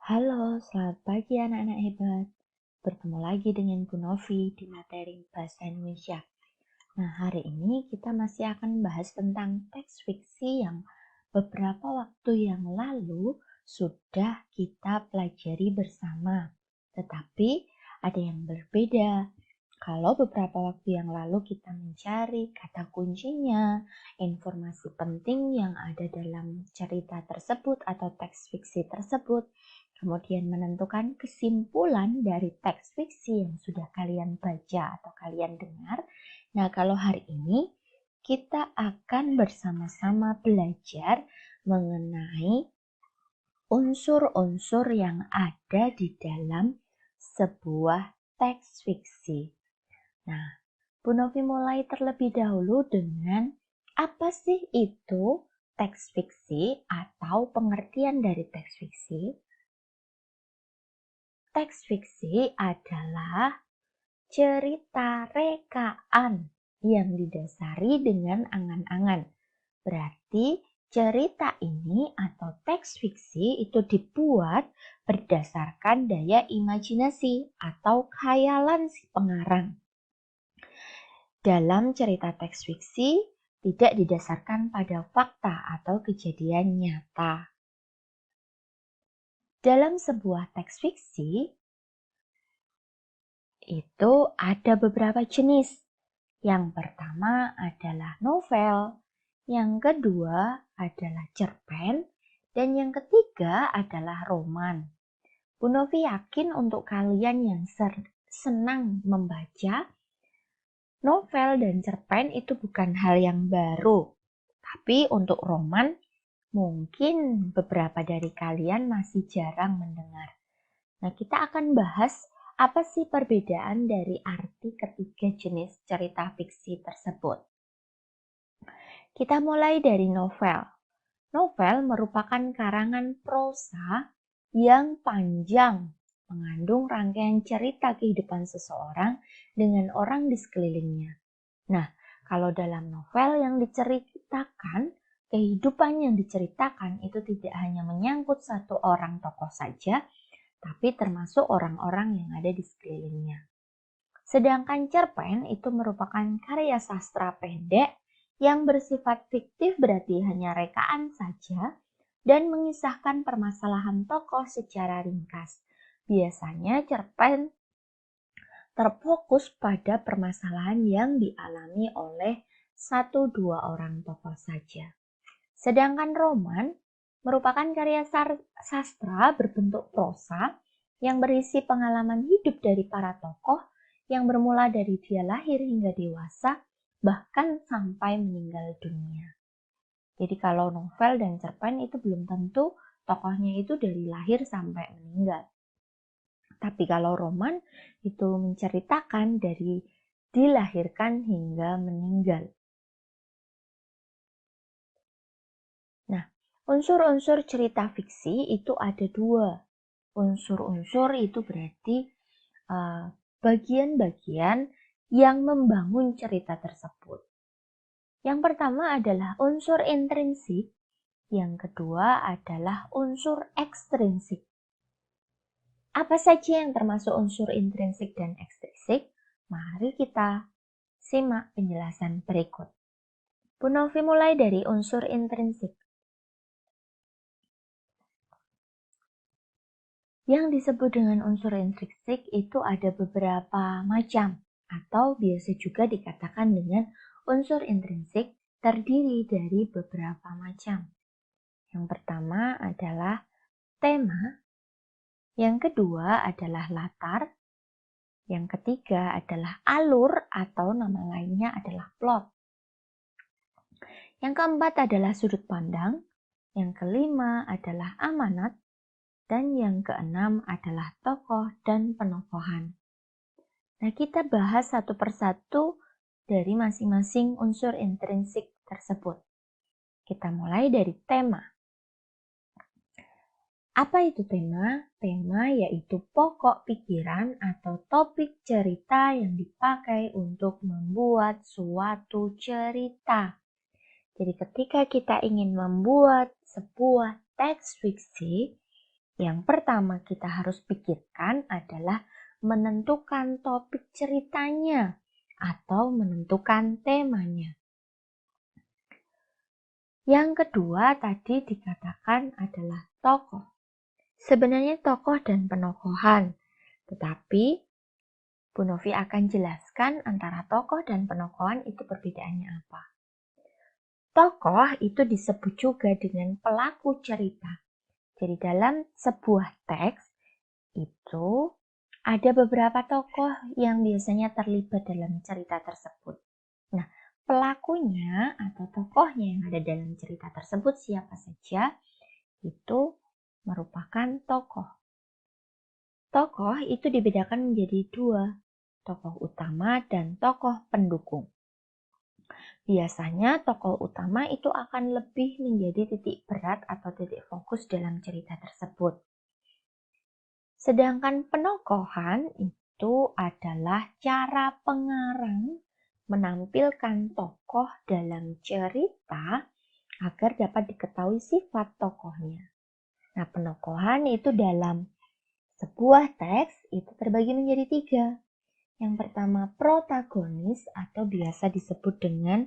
Halo, selamat pagi anak-anak hebat. Bertemu lagi dengan Bu Novi di materi Bahasa Indonesia. Nah, hari ini kita masih akan bahas tentang teks fiksi yang beberapa waktu yang lalu sudah kita pelajari bersama. Tetapi ada yang berbeda. Kalau beberapa waktu yang lalu kita mencari kata kuncinya, informasi penting yang ada dalam cerita tersebut atau teks fiksi tersebut, kemudian menentukan kesimpulan dari teks fiksi yang sudah kalian baca atau kalian dengar. Nah, kalau hari ini kita akan bersama-sama belajar mengenai unsur-unsur yang ada di dalam sebuah teks fiksi. Nah, Bu Novi mulai terlebih dahulu dengan apa sih itu teks fiksi atau pengertian dari teks fiksi? Teks fiksi adalah cerita rekaan yang didasari dengan angan-angan. Berarti cerita ini atau teks fiksi itu dibuat berdasarkan daya imajinasi atau khayalan si pengarang. Dalam cerita teks fiksi tidak didasarkan pada fakta atau kejadian nyata. Dalam sebuah teks fiksi, itu ada beberapa jenis. Yang pertama adalah novel, yang kedua adalah cerpen, dan yang ketiga adalah roman. Bu Novi yakin untuk kalian yang senang membaca, novel dan cerpen itu bukan hal yang baru. Tapi untuk roman, mungkin beberapa dari kalian masih jarang mendengar. Nah, kita akan bahas apa sih perbedaan dari arti ketiga jenis cerita fiksi tersebut. Kita mulai dari novel. Novel merupakan karangan prosa yang panjang, mengandung rangkaian cerita kehidupan seseorang dengan orang di sekelilingnya. Nah, kalau dalam novel yang diceritakan, kehidupan yang diceritakan itu tidak hanya menyangkut satu orang tokoh saja, tapi termasuk orang-orang yang ada di sekelilingnya. Sedangkan cerpen itu merupakan karya sastra pendek yang bersifat fiktif, berarti hanya rekaan saja, dan mengisahkan permasalahan tokoh secara ringkas. Biasanya cerpen terfokus pada permasalahan yang dialami oleh 1-2 orang tokoh saja. Sedangkan roman merupakan karya sastra berbentuk prosa yang berisi pengalaman hidup dari para tokoh yang bermula dari dia lahir hingga dewasa, bahkan sampai meninggal dunia. Jadi kalau novel dan cerpen itu belum tentu tokohnya itu dari lahir sampai meninggal. Tapi kalau roman itu menceritakan dari dilahirkan hingga meninggal. Nah, unsur-unsur cerita fiksi itu ada 2. Unsur-unsur itu berarti bagian-bagian yang membangun cerita tersebut. Yang pertama adalah unsur intrinsik, yang kedua adalah unsur ekstrinsik. Apa saja yang termasuk unsur intrinsik dan ekstrinsik? Mari kita simak penjelasan berikut. Bu Novi mulai dari unsur intrinsik. Yang disebut dengan unsur intrinsik itu ada beberapa macam, atau biasa juga dikatakan dengan unsur intrinsik terdiri dari beberapa macam. Yang pertama adalah tema, yang kedua adalah latar, yang ketiga adalah alur atau nama lainnya adalah plot. Yang keempat adalah sudut pandang, yang kelima adalah amanat, dan yang keenam adalah tokoh dan penokohan. Nah, kita bahas satu persatu dari masing-masing unsur intrinsik tersebut. Kita mulai dari tema. Apa itu tema? Tema yaitu pokok pikiran atau topik cerita yang dipakai untuk membuat suatu cerita. Jadi ketika kita ingin membuat sebuah teks fiksi, Yang pertama kita harus pikirkan adalah menentukan topik ceritanya atau menentukan temanya. Yang kedua tadi dikatakan adalah tokoh. Sebenarnya tokoh dan penokohan, tetapi Bu Novi akan jelaskan antara tokoh dan penokohan itu perbedaannya apa. Tokoh itu disebut juga dengan pelaku cerita. Jadi dalam sebuah teks itu ada beberapa tokoh yang biasanya terlibat dalam cerita tersebut. Nah, pelakunya atau tokohnya yang ada dalam cerita tersebut siapa saja itu merupakan tokoh. Tokoh itu dibedakan menjadi dua, tokoh utama dan tokoh pendukung. Biasanya tokoh utama itu akan lebih menjadi titik berat atau titik fokus dalam cerita tersebut. Sedangkan penokohan itu adalah cara pengarang menampilkan tokoh dalam cerita agar dapat diketahui sifat tokohnya. Nah, penokohan itu dalam sebuah teks itu terbagi menjadi tiga. Yang pertama protagonis atau biasa disebut dengan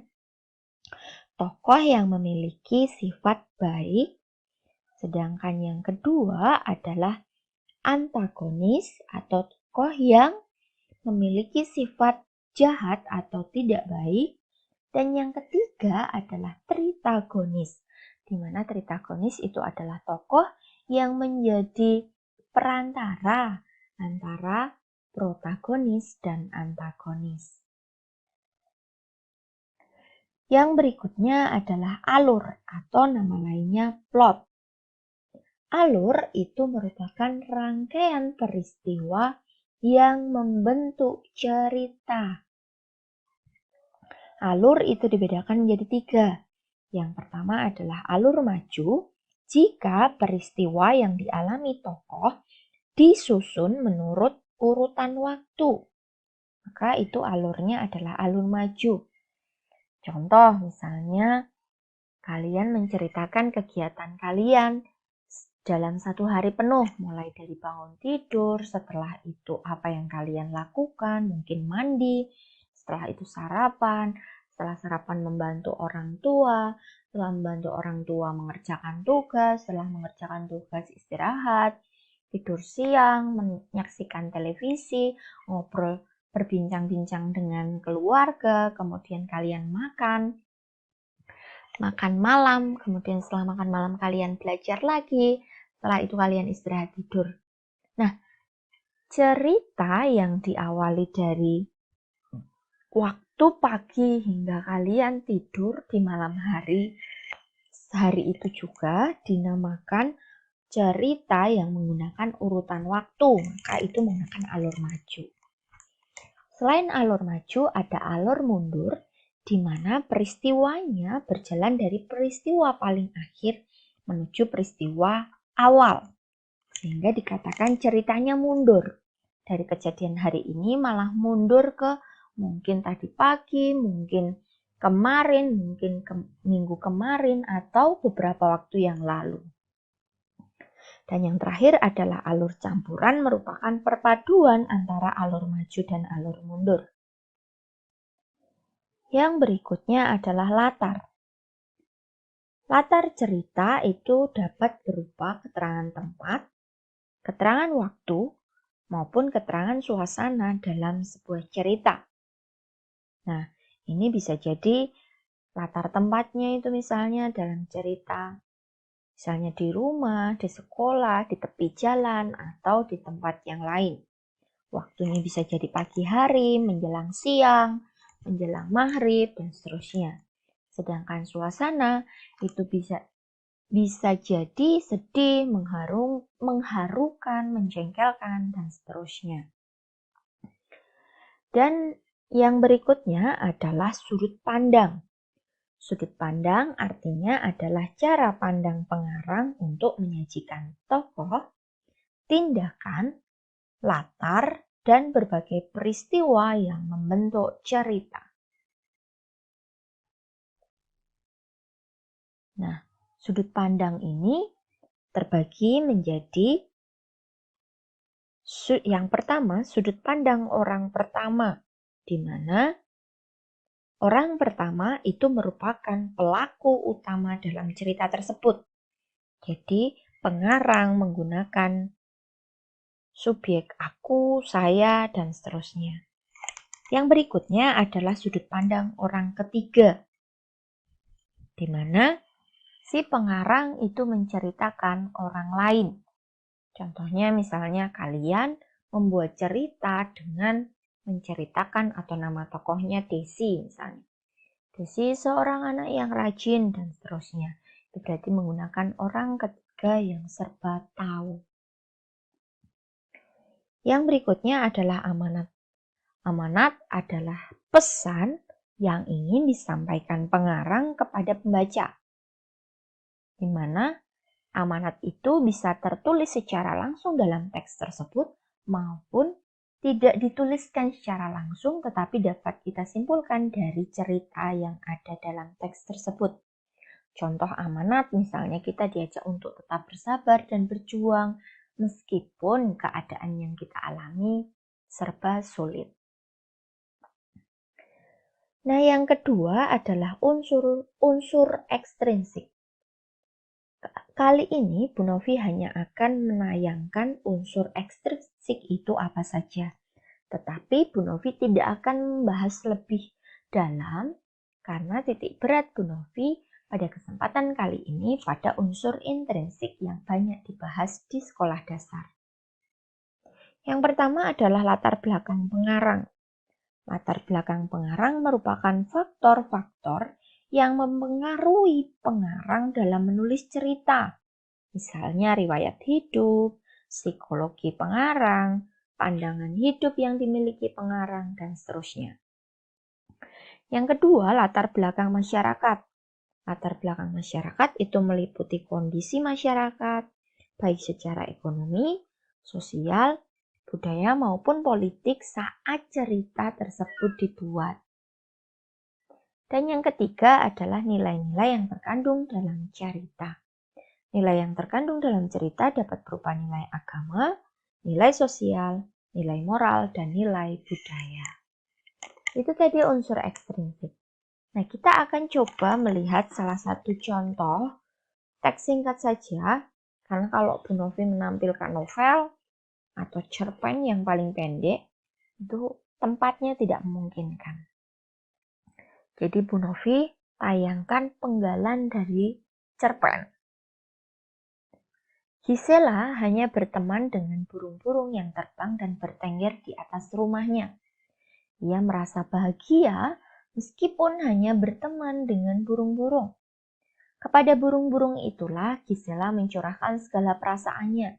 tokoh yang memiliki sifat baik. Sedangkan yang kedua adalah antagonis atau tokoh yang memiliki sifat jahat atau tidak baik. Dan yang ketiga adalah tritagonis, di mana tritagonis itu adalah tokoh yang menjadi perantara antara protagonis dan antagonis. Yang berikutnya adalah alur atau nama lainnya plot. Alur itu merupakan rangkaian peristiwa yang membentuk cerita. Alur itu dibedakan menjadi tiga. Yang pertama adalah alur maju, jika peristiwa yang dialami tokoh disusun menurut urutan waktu. Maka itu alurnya adalah alur maju. Contoh misalnya, kalian menceritakan kegiatan kalian dalam satu hari penuh, mulai dari bangun tidur, setelah itu apa yang kalian lakukan, mungkin mandi, setelah itu sarapan, setelah sarapan membantu orang tua, setelah membantu orang tua mengerjakan tugas, setelah mengerjakan tugas istirahat, tidur siang, menyaksikan televisi, ngobrol, berbincang-bincang dengan keluarga, kemudian kalian makan malam, kemudian setelah makan malam kalian belajar lagi, setelah itu kalian istirahat tidur. Nah, cerita yang diawali dari waktu pagi hingga kalian tidur di malam hari itu juga dinamakan cerita yang menggunakan urutan waktu, maka itu menggunakan alur maju. Selain alur maju, ada alur mundur, di mana peristiwanya berjalan dari peristiwa paling akhir menuju peristiwa awal. Sehingga dikatakan ceritanya mundur. Dari kejadian hari ini malah mundur ke mungkin tadi pagi, mungkin kemarin, mungkin minggu kemarin, atau beberapa waktu yang lalu. Dan yang terakhir adalah alur campuran, merupakan perpaduan antara alur maju dan alur mundur. Yang berikutnya adalah latar. Latar cerita itu dapat berupa keterangan tempat, keterangan waktu, maupun keterangan suasana dalam sebuah cerita. Nah, ini bisa jadi latar tempatnya itu misalnya dalam cerita. Misalnya di rumah, di sekolah, di tepi jalan, atau di tempat yang lain. Waktunya bisa jadi pagi hari, menjelang siang, menjelang maghrib, dan seterusnya. Sedangkan suasana itu bisa jadi sedih, mengharukan, menjengkelkan, dan seterusnya. Dan yang berikutnya adalah sudut pandang. Sudut pandang artinya adalah cara pandang pengarang untuk menyajikan tokoh, tindakan, latar, dan berbagai peristiwa yang membentuk cerita. Nah, sudut pandang ini terbagi menjadi yang pertama, sudut pandang orang pertama, di mana orang pertama itu merupakan pelaku utama dalam cerita tersebut. Jadi, pengarang menggunakan subjek aku, saya, dan seterusnya. Yang berikutnya adalah sudut pandang orang ketiga, di mana si pengarang itu menceritakan orang lain. Contohnya misalnya kalian membuat cerita dengan menceritakan atau nama tokohnya Desi misalnya. Desi seorang anak yang rajin dan seterusnya. Itu berarti menggunakan orang ketiga yang serba tahu. Yang berikutnya adalah amanat. Amanat adalah pesan yang ingin disampaikan pengarang kepada pembaca, di mana amanat itu bisa tertulis secara langsung dalam teks tersebut maupun tidak dituliskan secara langsung tetapi dapat kita simpulkan dari cerita yang ada dalam teks tersebut. Contoh amanat misalnya kita diajak untuk tetap bersabar dan berjuang meskipun keadaan yang kita alami serba sulit. Nah, yang kedua adalah unsur ekstrinsik. Kali ini Bu Novi hanya akan menayangkan unsur ekstrinsik itu apa saja. Tetapi Bu Novi tidak akan membahas lebih dalam karena titik berat Bu Novi pada kesempatan kali ini pada unsur intrinsik yang banyak dibahas di sekolah dasar. Yang pertama adalah latar belakang pengarang. Latar belakang pengarang merupakan faktor-faktor yang mempengaruhi pengarang dalam menulis cerita. Misalnya riwayat hidup, psikologi pengarang, pandangan hidup yang dimiliki pengarang, dan seterusnya. Yang kedua, latar belakang masyarakat. Latar belakang masyarakat itu meliputi kondisi masyarakat, baik secara ekonomi, sosial, budaya maupun politik saat cerita tersebut dibuat. Dan yang ketiga adalah nilai-nilai yang terkandung dalam cerita. Nilai yang terkandung dalam cerita dapat berupa nilai agama, nilai sosial, nilai moral, dan nilai budaya. Itu tadi unsur ekstrinsik. Nah, kita akan coba melihat salah satu contoh teks singkat saja, karena kalau Bu Novi menampilkan novel atau cerpen yang paling pendek, itu tempatnya tidak memungkinkan. Jadi Bu Novi tayangkan penggalan dari cerpen. Gisela hanya berteman dengan burung-burung yang terbang dan bertengger di atas rumahnya. Ia merasa bahagia meskipun hanya berteman dengan burung-burung. Kepada burung-burung itulah Gisela mencurahkan segala perasaannya.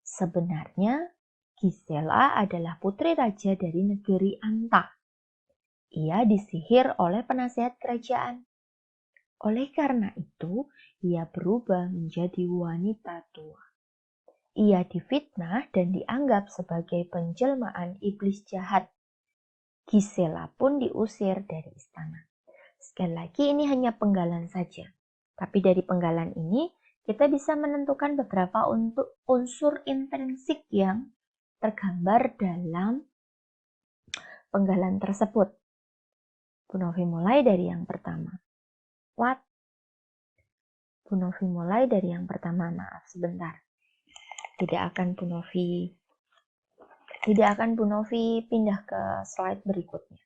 Sebenarnya, Gisela adalah putri raja dari negeri Anta. Ia disihir oleh penasihat kerajaan. Oleh karena itu, ia berubah menjadi wanita tua. Ia difitnah dan dianggap sebagai penjelmaan iblis jahat. Gisela pun diusir dari istana. Sekali lagi ini hanya penggalan saja. Tapi dari penggalan ini, kita bisa menentukan beberapa unsur intrinsik yang tergambar dalam penggalan tersebut. Bu Novi mulai dari yang pertama. What? Bu Novi mulai dari yang pertama, maaf sebentar. Tidak akan Bu Novi pindah ke slide berikutnya.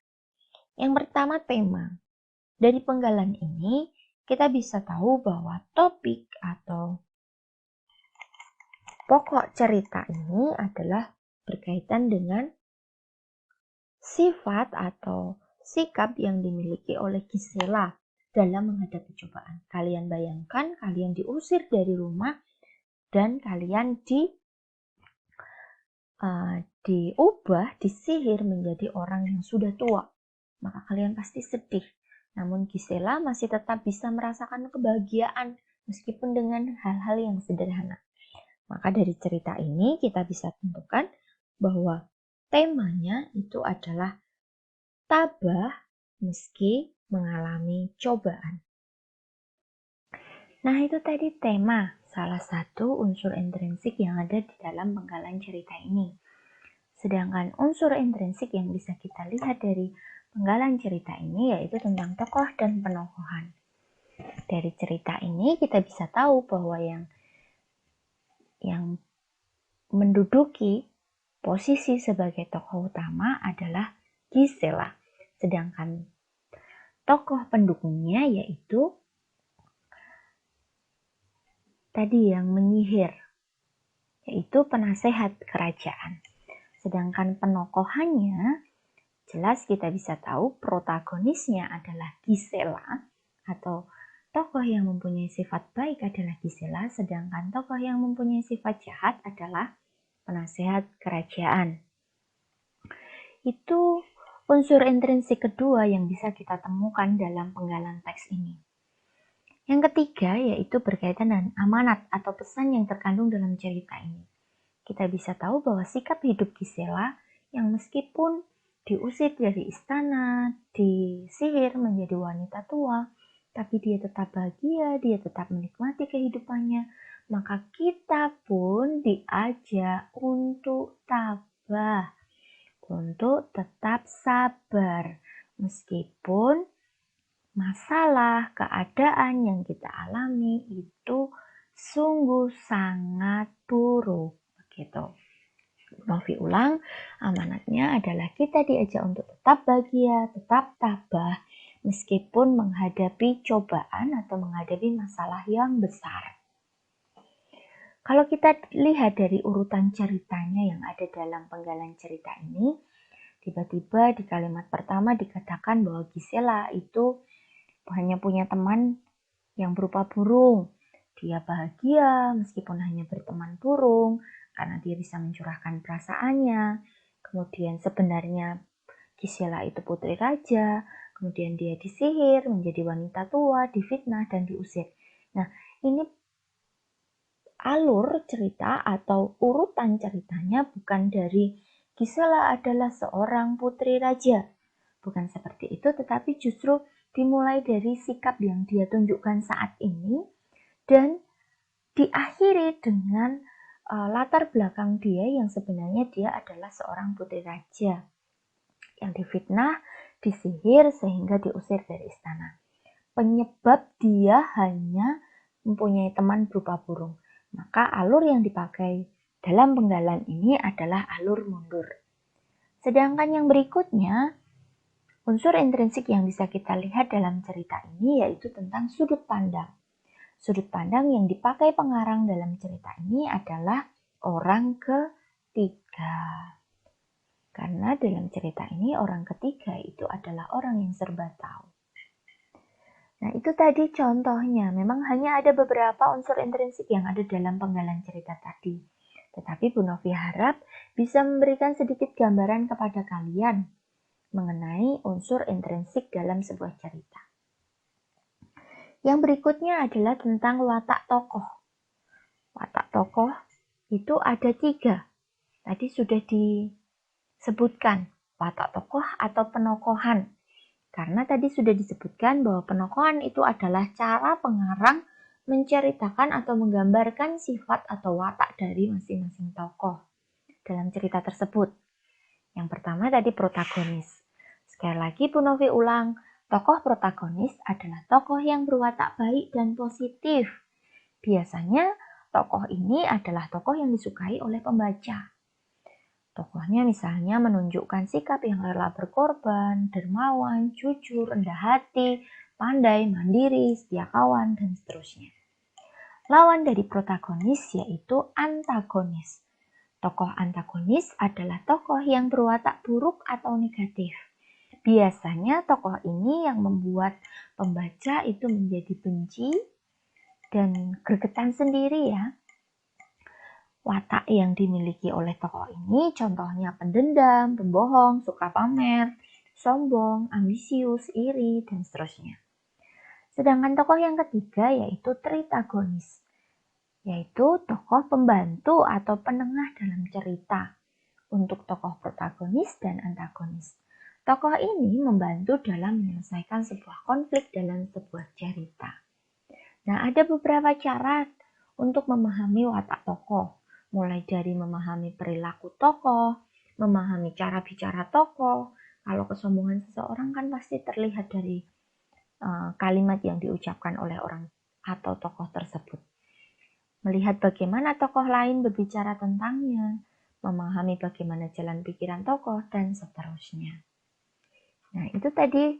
Yang pertama tema. Dari penggalan ini, kita bisa tahu bahwa topik atau pokok cerita ini adalah berkaitan dengan sifat atau sikap yang dimiliki oleh Gisela dalam menghadapi cobaan. Kalian bayangkan, kalian diusir dari rumah dan kalian disihir menjadi orang yang sudah tua. Maka kalian pasti sedih. Namun Gisela masih tetap bisa merasakan kebahagiaan meskipun dengan hal-hal yang sederhana. Maka dari cerita ini kita bisa tentukan bahwa temanya itu adalah tabah meski mengalami cobaan. Nah, itu tadi tema. salah satu unsur intrinsik yang ada di dalam penggalan cerita ini. Sedangkan unsur intrinsik yang bisa kita lihat dari penggalan cerita ini yaitu tentang tokoh dan penokohan. Dari cerita ini kita bisa tahu bahwa yang menduduki posisi sebagai tokoh utama adalah Gisela. Sedangkan tokoh pendukungnya yaitu tadi yang menyihir, yaitu penasehat kerajaan. Sedangkan penokohannya, jelas kita bisa tahu protagonisnya adalah Gisela, atau tokoh yang mempunyai sifat baik adalah Gisela, sedangkan tokoh yang mempunyai sifat jahat adalah penasehat kerajaan. Itu unsur intrinsik kedua yang bisa kita temukan dalam penggalan teks ini. Yang ketiga yaitu berkaitan dengan amanat atau pesan yang terkandung dalam cerita ini. Kita bisa tahu bahwa sikap hidup Gisela yang meskipun diusir dari istana, disihir menjadi wanita tua, tapi dia tetap bahagia, dia tetap menikmati kehidupannya, maka kita pun diajak untuk tabah, untuk tetap sabar, meskipun masalah, keadaan yang kita alami itu sungguh sangat buruk. Begitu. Novi ulang, amanatnya adalah kita diajak untuk tetap bahagia, tetap tabah, meskipun menghadapi cobaan atau menghadapi masalah yang besar. Kalau kita lihat dari urutan ceritanya yang ada dalam penggalan cerita ini, tiba-tiba di kalimat pertama dikatakan bahwa Gisela itu hanya punya teman yang berupa burung. Dia bahagia meskipun hanya berteman burung karena dia bisa mencurahkan perasaannya. Kemudian sebenarnya Gisela itu putri raja. Kemudian dia disihir menjadi wanita tua, difitnah dan diusir. Nah, ini alur cerita atau urutan ceritanya bukan dari Gisela adalah seorang putri raja. Bukan seperti itu, tetapi justru dimulai dari sikap yang dia tunjukkan saat ini dan diakhiri dengan latar belakang dia yang sebenarnya dia adalah seorang putri raja yang difitnah, disihir sehingga diusir dari istana. Penyebab dia hanya mempunyai teman berupa burung. Maka alur yang dipakai dalam penggalan ini adalah alur mundur. Sedangkan yang berikutnya, unsur intrinsik yang bisa kita lihat dalam cerita ini yaitu tentang sudut pandang. Sudut pandang yang dipakai pengarang dalam cerita ini adalah orang ketiga. Karena dalam cerita ini orang ketiga itu adalah orang yang serba tahu. Nah itu tadi contohnya, memang hanya ada beberapa unsur intrinsik yang ada dalam penggalan cerita tadi. Tetapi Bu Novi harap bisa memberikan sedikit gambaran kepada kalian mengenai unsur intrinsik dalam sebuah cerita. Yang berikutnya adalah tentang watak tokoh. Watak tokoh itu ada 3. Tadi sudah disebutkan watak tokoh atau penokohan. Karena tadi sudah disebutkan bahwa penokohan itu adalah cara pengarang menceritakan atau menggambarkan sifat atau watak dari masing-masing tokoh dalam cerita tersebut. Yang pertama tadi protagonis. Sekali lagi Bu Novi ulang, tokoh protagonis adalah tokoh yang berwatak baik dan positif. Biasanya tokoh ini adalah tokoh yang disukai oleh pembaca. Tokohnya misalnya menunjukkan sikap yang rela berkorban, dermawan, jujur, rendah hati, pandai, mandiri, setia kawan, dan seterusnya. Lawan dari protagonis yaitu antagonis. Tokoh antagonis adalah tokoh yang berwatak buruk atau negatif. Biasanya tokoh ini yang membuat pembaca itu menjadi benci dan gregetan sendiri ya. Watak yang dimiliki oleh tokoh ini contohnya pendendam, pembohong, suka pamer, sombong, ambisius, iri, dan seterusnya. Sedangkan tokoh yang ketiga yaitu tritagonis, yaitu tokoh pembantu atau penengah dalam cerita untuk tokoh protagonis dan antagonis. Tokoh ini membantu dalam menyelesaikan sebuah konflik dalam sebuah cerita. Nah, ada beberapa cara untuk memahami watak tokoh, mulai dari memahami perilaku tokoh, memahami cara bicara tokoh. Kalau kesombongan seseorang kan pasti terlihat dari kalimat yang diucapkan oleh orang atau tokoh tersebut. Melihat bagaimana tokoh lain berbicara tentangnya, memahami bagaimana jalan pikiran tokoh, dan seterusnya. Nah, itu tadi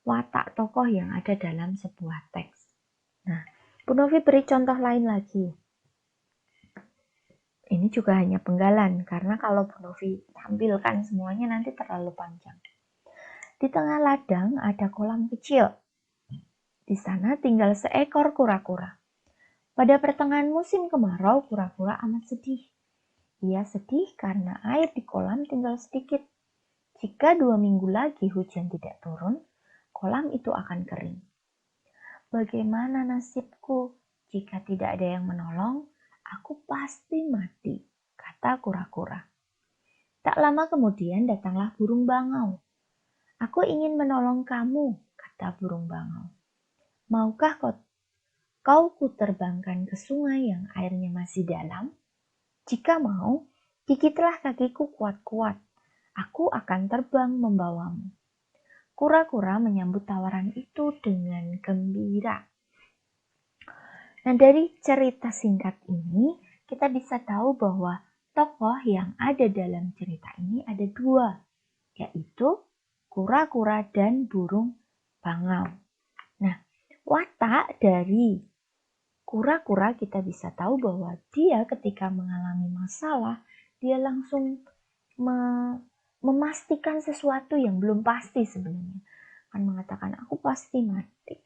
watak tokoh yang ada dalam sebuah teks. Nah, Bu Novi beri contoh lain lagi. Ini juga hanya penggalan, karena kalau Bu Novi tampilkan semuanya nanti terlalu panjang. Di tengah ladang ada kolam kecil. Di sana tinggal seekor kura-kura. Pada pertengahan musim kemarau, kura-kura amat sedih. Ia sedih karena air di kolam tinggal sedikit. Jika 2 minggu lagi hujan tidak turun, kolam itu akan kering. Bagaimana nasibku jika tidak ada yang menolong? Aku pasti mati, kata kura-kura. Tak lama kemudian datanglah burung bangau. Aku ingin menolong kamu, kata burung bangau. Maukah kau kuterbangkan ke sungai yang airnya masih dalam? Jika mau, gigitlah kakiku kuat-kuat. Aku akan terbang membawamu. Kura-kura menyambut tawaran itu dengan gembira. Nah, dari cerita singkat ini, kita bisa tahu bahwa tokoh yang ada dalam cerita ini ada 2, yaitu kura-kura dan burung bangau. Nah, watak dari kura-kura kita bisa tahu bahwa dia ketika mengalami masalah, dia langsung memastikan sesuatu yang belum pasti sebenarnya. Akan mengatakan, aku pasti mati.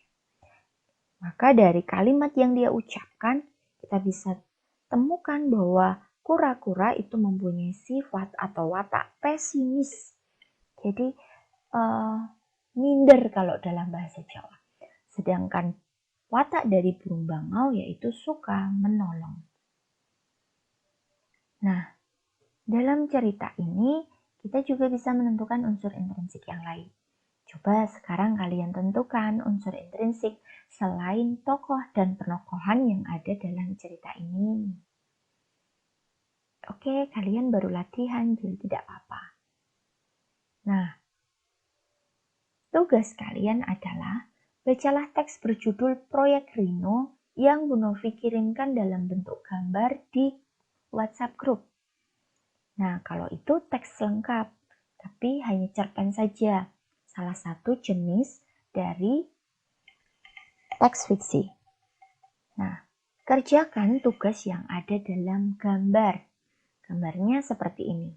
Maka dari kalimat yang dia ucapkan, kita bisa temukan bahwa kura-kura itu mempunyai sifat atau watak pesimis. Jadi, minder kalau dalam bahasa Jawa. Sedangkan watak dari burung bangau yaitu suka menolong. Nah, dalam cerita ini kita juga bisa menentukan unsur intrinsik yang lain. Coba sekarang kalian tentukan unsur intrinsik selain tokoh dan penokohan yang ada dalam cerita ini. Oke, kalian baru latihan, jadi tidak apa-apa. Nah, tugas kalian adalah bacalah teks berjudul Proyek Rino yang Bu Novi kirimkan dalam bentuk gambar di WhatsApp group. Nah, kalau itu teks lengkap, tapi hanya cerpen saja. Salah satu jenis dari teks fiksi. Nah, kerjakan tugas yang ada dalam gambar. Gambarnya seperti ini.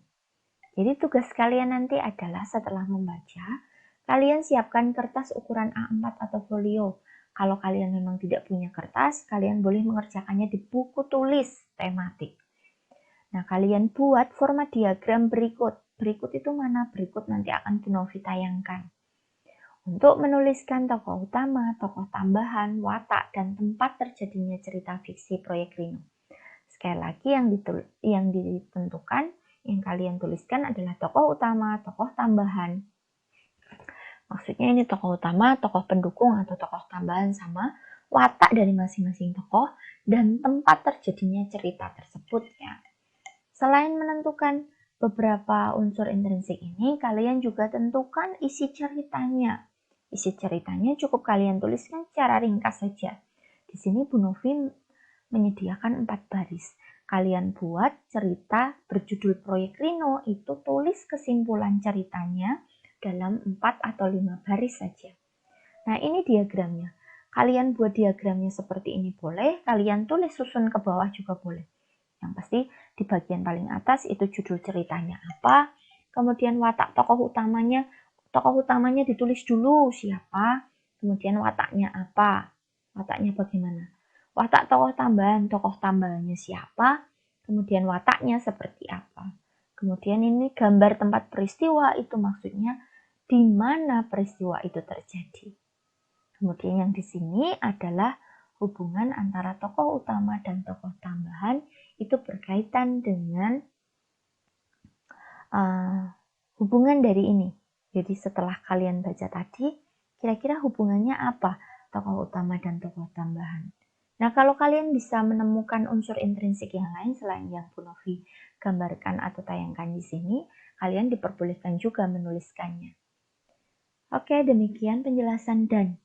Jadi tugas kalian nanti adalah setelah membaca, kalian siapkan kertas ukuran A4 atau folio. Kalau kalian memang tidak punya kertas, kalian boleh mengerjakannya di buku tulis tematik. Nah, kalian buat format diagram berikut. Berikut itu mana? Berikut nanti akan Bu Novi tayangkan. Untuk menuliskan tokoh utama, tokoh tambahan, watak, dan tempat terjadinya cerita fiksi Proyek Rino. Sekali lagi yang ditentukan, yang kalian tuliskan adalah tokoh utama, tokoh tambahan. Maksudnya ini tokoh utama, tokoh pendukung, atau tokoh tambahan sama watak dari masing-masing tokoh dan tempat terjadinya cerita tersebut ya. Selain menentukan beberapa unsur intrinsik ini, kalian juga tentukan isi ceritanya. Isi ceritanya cukup kalian tuliskan secara ringkas saja. Di sini Bu Novi menyediakan 4 baris. Kalian buat cerita berjudul Proyek Rino, itu tulis kesimpulan ceritanya dalam 4 atau 5 baris saja. Nah, ini diagramnya. Kalian buat diagramnya seperti ini boleh, kalian tulis susun ke bawah juga boleh. Yang pasti di bagian paling atas itu judul ceritanya apa, kemudian watak tokoh utamanya ditulis dulu siapa, kemudian wataknya apa, wataknya bagaimana. Watak tokoh tambahannya siapa, kemudian wataknya seperti apa. Kemudian ini gambar tempat peristiwa, itu maksudnya di mana peristiwa itu terjadi. Kemudian yang di sini adalah hubungan antara tokoh utama dan tokoh tambahan itu berkaitan dengan hubungan dari ini. Jadi setelah kalian baca tadi, kira-kira hubungannya apa tokoh utama dan tokoh tambahan? Nah, kalau kalian bisa menemukan unsur intrinsik yang lain selain yang Bu Novi gambarkan atau tayangkan di sini, kalian diperbolehkan juga menuliskannya. Oke, demikian penjelasan dan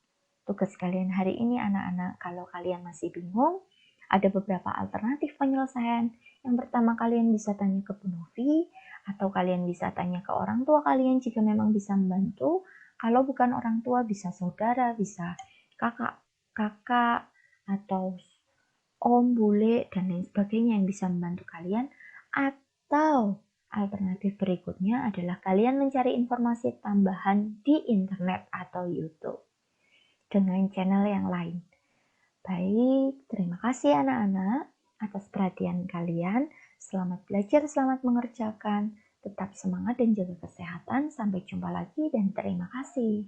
tugas kalian hari ini anak-anak. Kalau kalian masih bingung, ada beberapa alternatif penyelesaian. Yang pertama, kalian bisa tanya ke Bu Novi, atau kalian bisa tanya ke orang tua kalian jika memang bisa membantu. Kalau bukan orang tua, bisa saudara, bisa kakak, atau om, bule, dan lain sebagainya yang bisa membantu kalian. Atau alternatif berikutnya adalah kalian mencari informasi tambahan di internet atau YouTube dengan channel yang lain. Baik, terima kasih anak-anak atas perhatian kalian. Selamat belajar, selamat mengerjakan. Tetap semangat dan jaga kesehatan. Sampai jumpa lagi dan terima kasih.